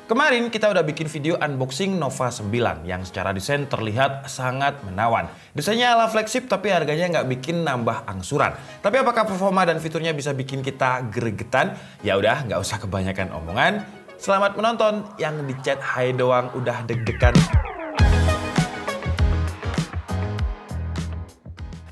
Kemarin kita udah bikin video unboxing Nova 9 yang secara desain terlihat sangat menawan. Desainnya ala flagship tapi harganya nggak bikin nambah angsuran. Tapi apakah performa dan fiturnya bisa bikin kita gregetan? Ya udah, nggak usah kebanyakan omongan. Selamat menonton, yang di chat hai doang udah deg-degan.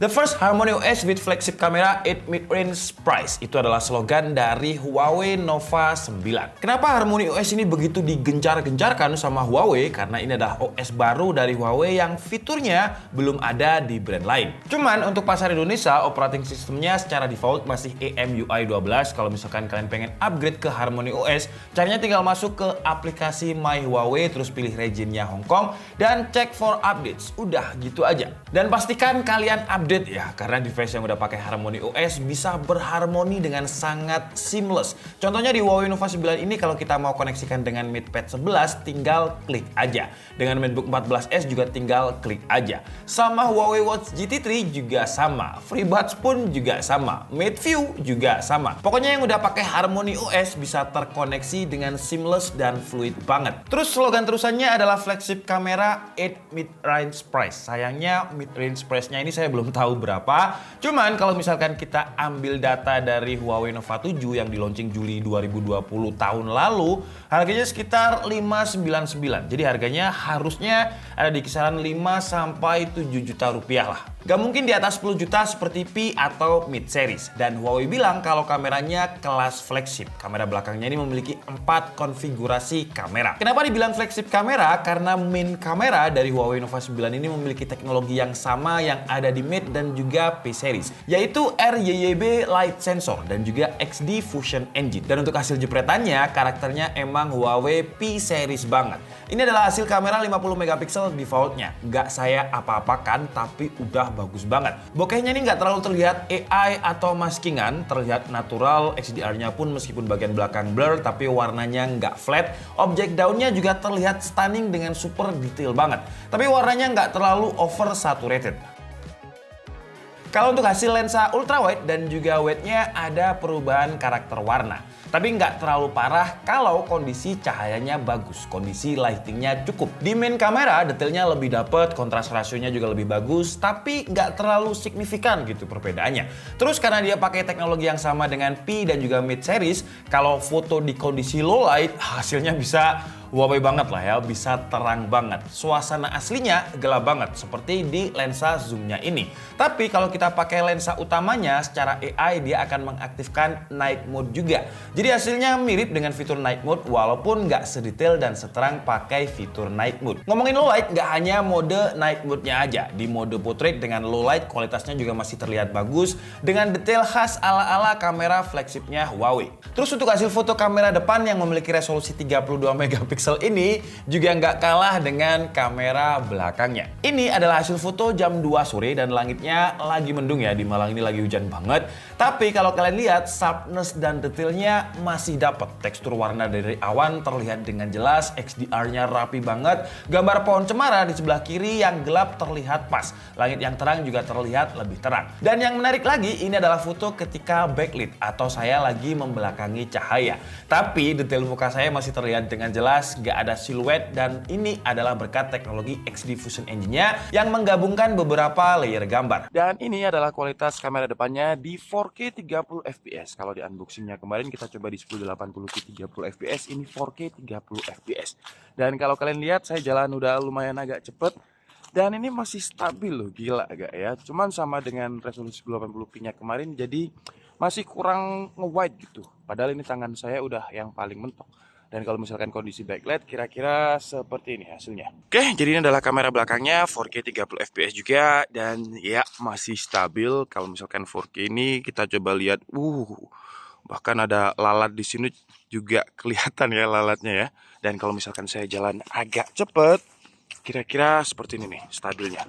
The first Harmony OS with flagship camera at mid-range price. Itu adalah slogan dari Huawei Nova 9. Kenapa Harmony OS ini begitu digencar-gencarkan sama Huawei? Karena ini adalah OS baru dari Huawei yang fiturnya belum ada di brand lain. Cuman untuk pasar Indonesia, operating systemnya secara default masih EMUI 12. Kalau misalkan kalian pengen upgrade ke Harmony OS, caranya tinggal masuk ke aplikasi My Huawei, terus pilih regionnya Hong Kong, dan cek for updates. Udah gitu aja. Dan pastikan kalian update ya, karena device yang udah pakai Harmony OS bisa berharmoni dengan sangat seamless. Contohnya di Huawei Nova 9 ini, kalau kita mau koneksikan dengan MatePad 11 tinggal klik aja. Dengan MateBook 14s juga tinggal klik aja. Sama Huawei Watch GT 3 juga sama. FreeBuds pun juga sama. MateView juga sama. Pokoknya yang udah pakai Harmony OS bisa terkoneksi dengan seamless dan fluid banget. Terus slogan terusannya adalah flagship kamera at mid-range price. Sayangnya mid-range price-nya ini saya belum tahu berapa. Cuman kalau misalkan kita ambil data dari Huawei Nova 7 yang di launching Juli 2020 tahun lalu, harganya sekitar 599. Jadi harganya harusnya ada di kisaran 5 sampai 7 juta rupiah lah. Gak mungkin di atas 10 juta seperti P atau mid series. Dan Huawei bilang kalau kameranya kelas flagship. Kamera belakangnya ini memiliki 4 konfigurasi kamera. Kenapa dibilang flagship kamera? Karena main kamera dari Huawei Nova 9 ini memiliki teknologi yang sama yang ada di Mate dan juga P series, yaitu RYYB Light Sensor dan juga XD Fusion Engine. Dan untuk hasil jepretannya, karakternya emang Huawei P series banget. Ini adalah hasil kamera 50 megapiksel defaultnya. Nggak saya apa-apakan, tapi udah bagus banget. Bokehnya ini nggak terlalu terlihat AI atau maskingan, terlihat natural. XDR-nya pun meskipun bagian belakang blur, tapi warnanya nggak flat. Objek daunnya juga terlihat stunning dengan super detail banget. Tapi warnanya nggak terlalu oversaturated. Kalau untuk hasil lensa ultrawide dan juga wide-nya ada perubahan karakter warna. Tapi nggak terlalu parah kalau kondisi cahayanya bagus, kondisi lightingnya cukup. Di main kamera detailnya lebih dapet, kontras rasionya juga lebih bagus, tapi nggak terlalu signifikan gitu perbedaannya. Terus karena dia pakai teknologi yang sama dengan P dan juga mid series, kalau foto di kondisi low light hasilnya bisa Huawei banget lah ya, bisa terang banget. Suasana aslinya gelap banget seperti di lensa zoomnya ini. Tapi kalau kita pakai lensa utamanya, secara AI dia akan mengaktifkan night mode juga. Jadi hasilnya mirip dengan fitur night mode walaupun nggak sedetail dan seterang pakai fitur night mode. Ngomongin low light, nggak hanya mode night mode-nya aja. Di mode portrait dengan low light kualitasnya juga masih terlihat bagus dengan detail khas ala-ala kamera flagshipnya Huawei. Terus untuk hasil foto kamera depan yang memiliki resolusi 32 megapiksel ini juga nggak kalah dengan kamera belakangnya. Ini adalah hasil foto jam 2 sore dan langitnya lagi mendung ya, di Malang ini lagi hujan banget. Tapi kalau kalian lihat, sharpness dan detailnya masih dapat. Tekstur warna dari awan terlihat dengan jelas, XDR-nya rapi banget. Gambar pohon cemara di sebelah kiri yang gelap terlihat pas. Langit yang terang juga terlihat lebih terang. Dan yang menarik lagi, ini adalah foto ketika backlit atau saya lagi membelakangi cahaya. Tapi detail muka saya masih terlihat dengan jelas, nggak ada siluet, dan ini adalah berkat teknologi XD Fusion Engine-nya yang menggabungkan beberapa layer gambar. Dan ini adalah kualitas kamera depannya di 4K 30 fps. Kalau di unboxingnya kemarin kita coba di 1080p 30 fps, ini 4K 30 fps. Dan kalau kalian lihat saya jalan udah lumayan agak cepet. Dan ini masih stabil loh, gila agak ya. Cuman sama dengan resolusi 1080p-nya kemarin, jadi masih kurang nge-wide gitu. Padahal ini tangan saya udah yang paling mentok. Dan kalau misalkan kondisi backlight kira-kira seperti ini hasilnya. Oke, jadi ini adalah kamera belakangnya 4K 30 fps juga. Dan ya masih stabil. Kalau misalkan 4K ini kita coba lihat. Bahkan ada lalat di sini juga kelihatan ya lalatnya ya. Dan kalau misalkan saya jalan agak cepet, kira-kira seperti ini nih stabilnya.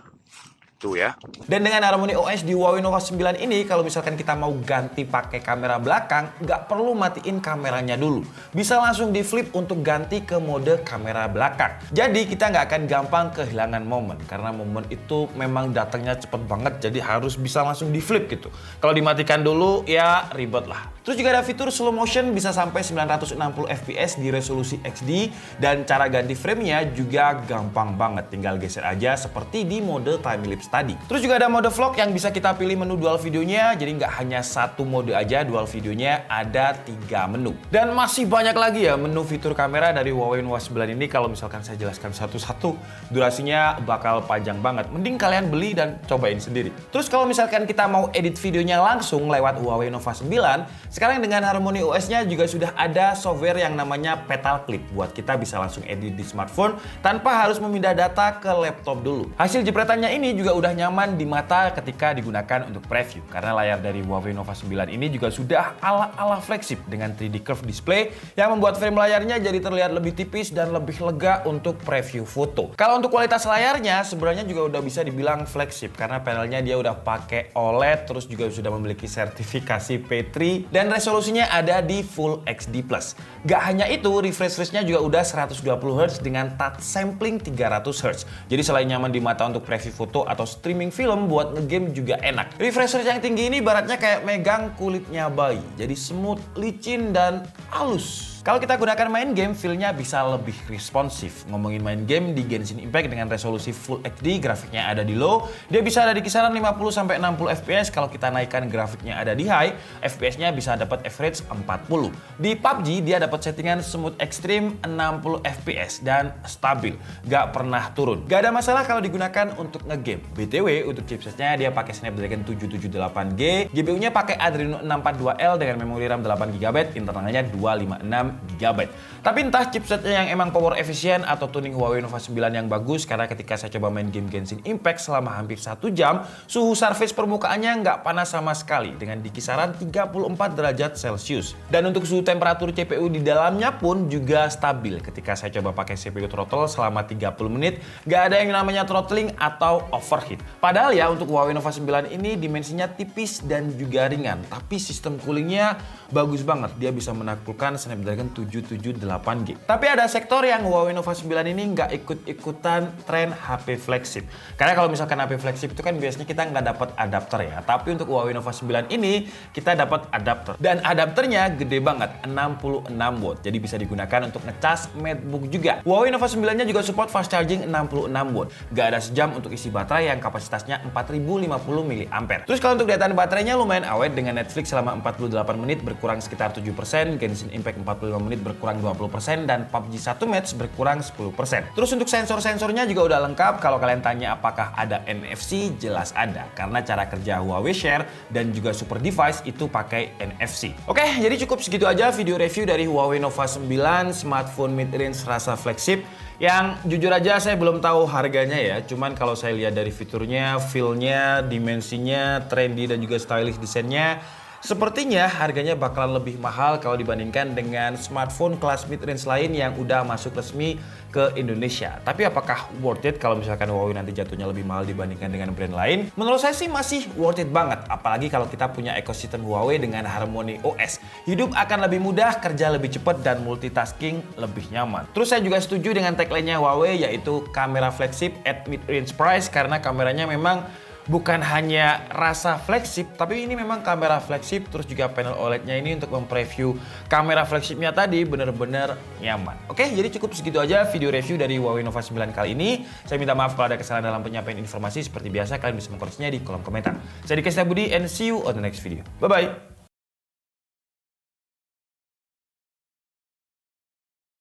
gitu ya. Dan dengan Harmony OS di Huawei Nova 9 ini, kalau misalkan kita mau ganti pakai kamera belakang, nggak perlu matiin kameranya dulu. Bisa langsung di flip untuk ganti ke mode kamera belakang. Jadi kita nggak akan gampang kehilangan momen, karena momen itu memang datangnya cepet banget, jadi harus bisa langsung di flip gitu. Kalau dimatikan dulu ya ribet lah. Terus juga ada fitur slow motion bisa sampai 960 fps di resolusi XD, dan cara ganti framenya juga gampang banget, tinggal geser aja seperti di mode time-lapse tadi. Terus juga ada mode vlog yang bisa kita pilih menu dual videonya, jadi nggak hanya satu mode aja dual videonya, ada 3 menu. Dan masih banyak lagi ya menu fitur kamera dari Huawei Nova 9 ini. Kalau misalkan saya jelaskan satu-satu, durasinya bakal panjang banget. Mending kalian beli dan cobain sendiri. Terus kalau misalkan kita mau edit videonya langsung lewat Huawei Nova 9, sekarang dengan Harmony OS-nya juga sudah ada software yang namanya Petal Clip, buat kita bisa langsung edit di smartphone tanpa harus memindah data ke laptop dulu. Hasil jepretannya ini juga udah nyaman di mata ketika digunakan untuk preview, karena layar dari Huawei Nova 9 ini juga sudah ala-ala flagship dengan 3D curve display yang membuat frame layarnya jadi terlihat lebih tipis dan lebih lega untuk preview foto. Kalau untuk kualitas layarnya sebenarnya juga udah bisa dibilang flagship, karena panelnya dia udah pakai OLED, terus juga sudah memiliki sertifikasi P3 dan resolusinya ada di Full HD+. Gak hanya itu, refresh rate-nya juga udah 120 Hz dengan touch sampling 300 Hz. Jadi selain nyaman di mata untuk preview foto atau streaming film, buat ngegame juga enak. Refresh rate yang tinggi ini ibaratnya kayak megang kulitnya bayi. Jadi smooth, licin, dan halus. Kalau kita gunakan main game, feel-nya bisa lebih responsif. Ngomongin main game di Genshin Impact dengan resolusi Full HD, grafiknya ada di low, dia bisa ada di kisaran 50-60 fps. Kalau kita naikkan grafiknya ada di high, fps-nya bisa dapat average 40. Di PUBG dia dapat settingan smooth extreme 60 fps dan stabil, gak pernah turun. Gak ada masalah kalau digunakan untuk ngegame. BTW untuk chipsetnya dia pakai Snapdragon 778G, GPU-nya pakai Adreno 642L dengan memori RAM 8GB, internalnya 256 GB. Tapi entah chipsetnya yang emang power efisien atau tuning Huawei Nova 9 yang bagus, karena ketika saya coba main game Genshin Impact selama hampir 1 jam, suhu surface permukaannya nggak panas sama sekali dengan di kisaran 34 derajat Celcius. Dan untuk suhu temperatur CPU di dalamnya pun juga stabil. Ketika saya coba pakai CPU throttle selama 30 menit, nggak ada yang namanya throttling atau overheat. Padahal ya untuk Huawei Nova 9 ini dimensinya tipis dan juga ringan, tapi sistem coolingnya bagus banget. Dia bisa menaklukkan Snapdragon 778G. Tapi ada sektor yang Huawei Nova 9 ini nggak ikut-ikutan tren HP flagship. Karena kalau misalkan HP flagship itu kan biasanya kita nggak dapat adapter ya. Tapi untuk Huawei Nova 9 ini kita dapat adapter. Dan adapternya gede banget, 66 watt. Jadi bisa digunakan untuk ngecas MacBook juga. Huawei Nova 9-nya juga support fast charging 66 watt. Nggak ada sejam untuk isi baterai yang kapasitasnya 4050 mAh. Terus kalau untuk daya tahan baterainya lumayan awet dengan Netflix selama 48 menit berkurang sekitar 7%, Genshin Impact 45 menit berkurang 20%, dan PUBG 1 match berkurang 10%. Terus untuk sensor-sensornya juga udah lengkap. Kalau kalian tanya apakah ada NFC, jelas ada. Karena cara kerja Huawei Share dan juga Super Device itu pakai NFC. Oke, jadi cukup segitu aja video review dari Huawei Nova 9, smartphone mid-range rasa flagship yang jujur aja saya belum tahu harganya ya. Cuman kalau saya lihat dari fiturnya, feel-nya, dimensinya, trendy dan juga stylish desainnya, sepertinya harganya bakalan lebih mahal kalau dibandingkan dengan smartphone kelas mid-range lain yang udah masuk resmi ke Indonesia. Tapi apakah worth it kalau misalkan Huawei nanti jatuhnya lebih mahal dibandingkan dengan brand lain? Menurut saya sih masih worth it banget. Apalagi kalau kita punya ekosistem Huawei dengan Harmony OS. Hidup akan lebih mudah, kerja lebih cepat, dan multitasking lebih nyaman. Terus saya juga setuju dengan tagline-nya Huawei, yaitu kamera flagship at mid-range price, karena kameranya memang bukan hanya rasa flagship, tapi ini memang kamera flagship. Terus juga panel OLED-nya ini untuk mempreview kamera flagshipnya tadi bener-bener nyaman. Oke, jadi cukup segitu aja video review dari Huawei Nova 9 kali ini. Saya minta maaf kalau ada kesalahan dalam penyampaian informasi. Seperti biasa, kalian bisa mengkoreksinya di kolom komentar. Saya Dika Setiabudi and see you on the next video. Bye-bye!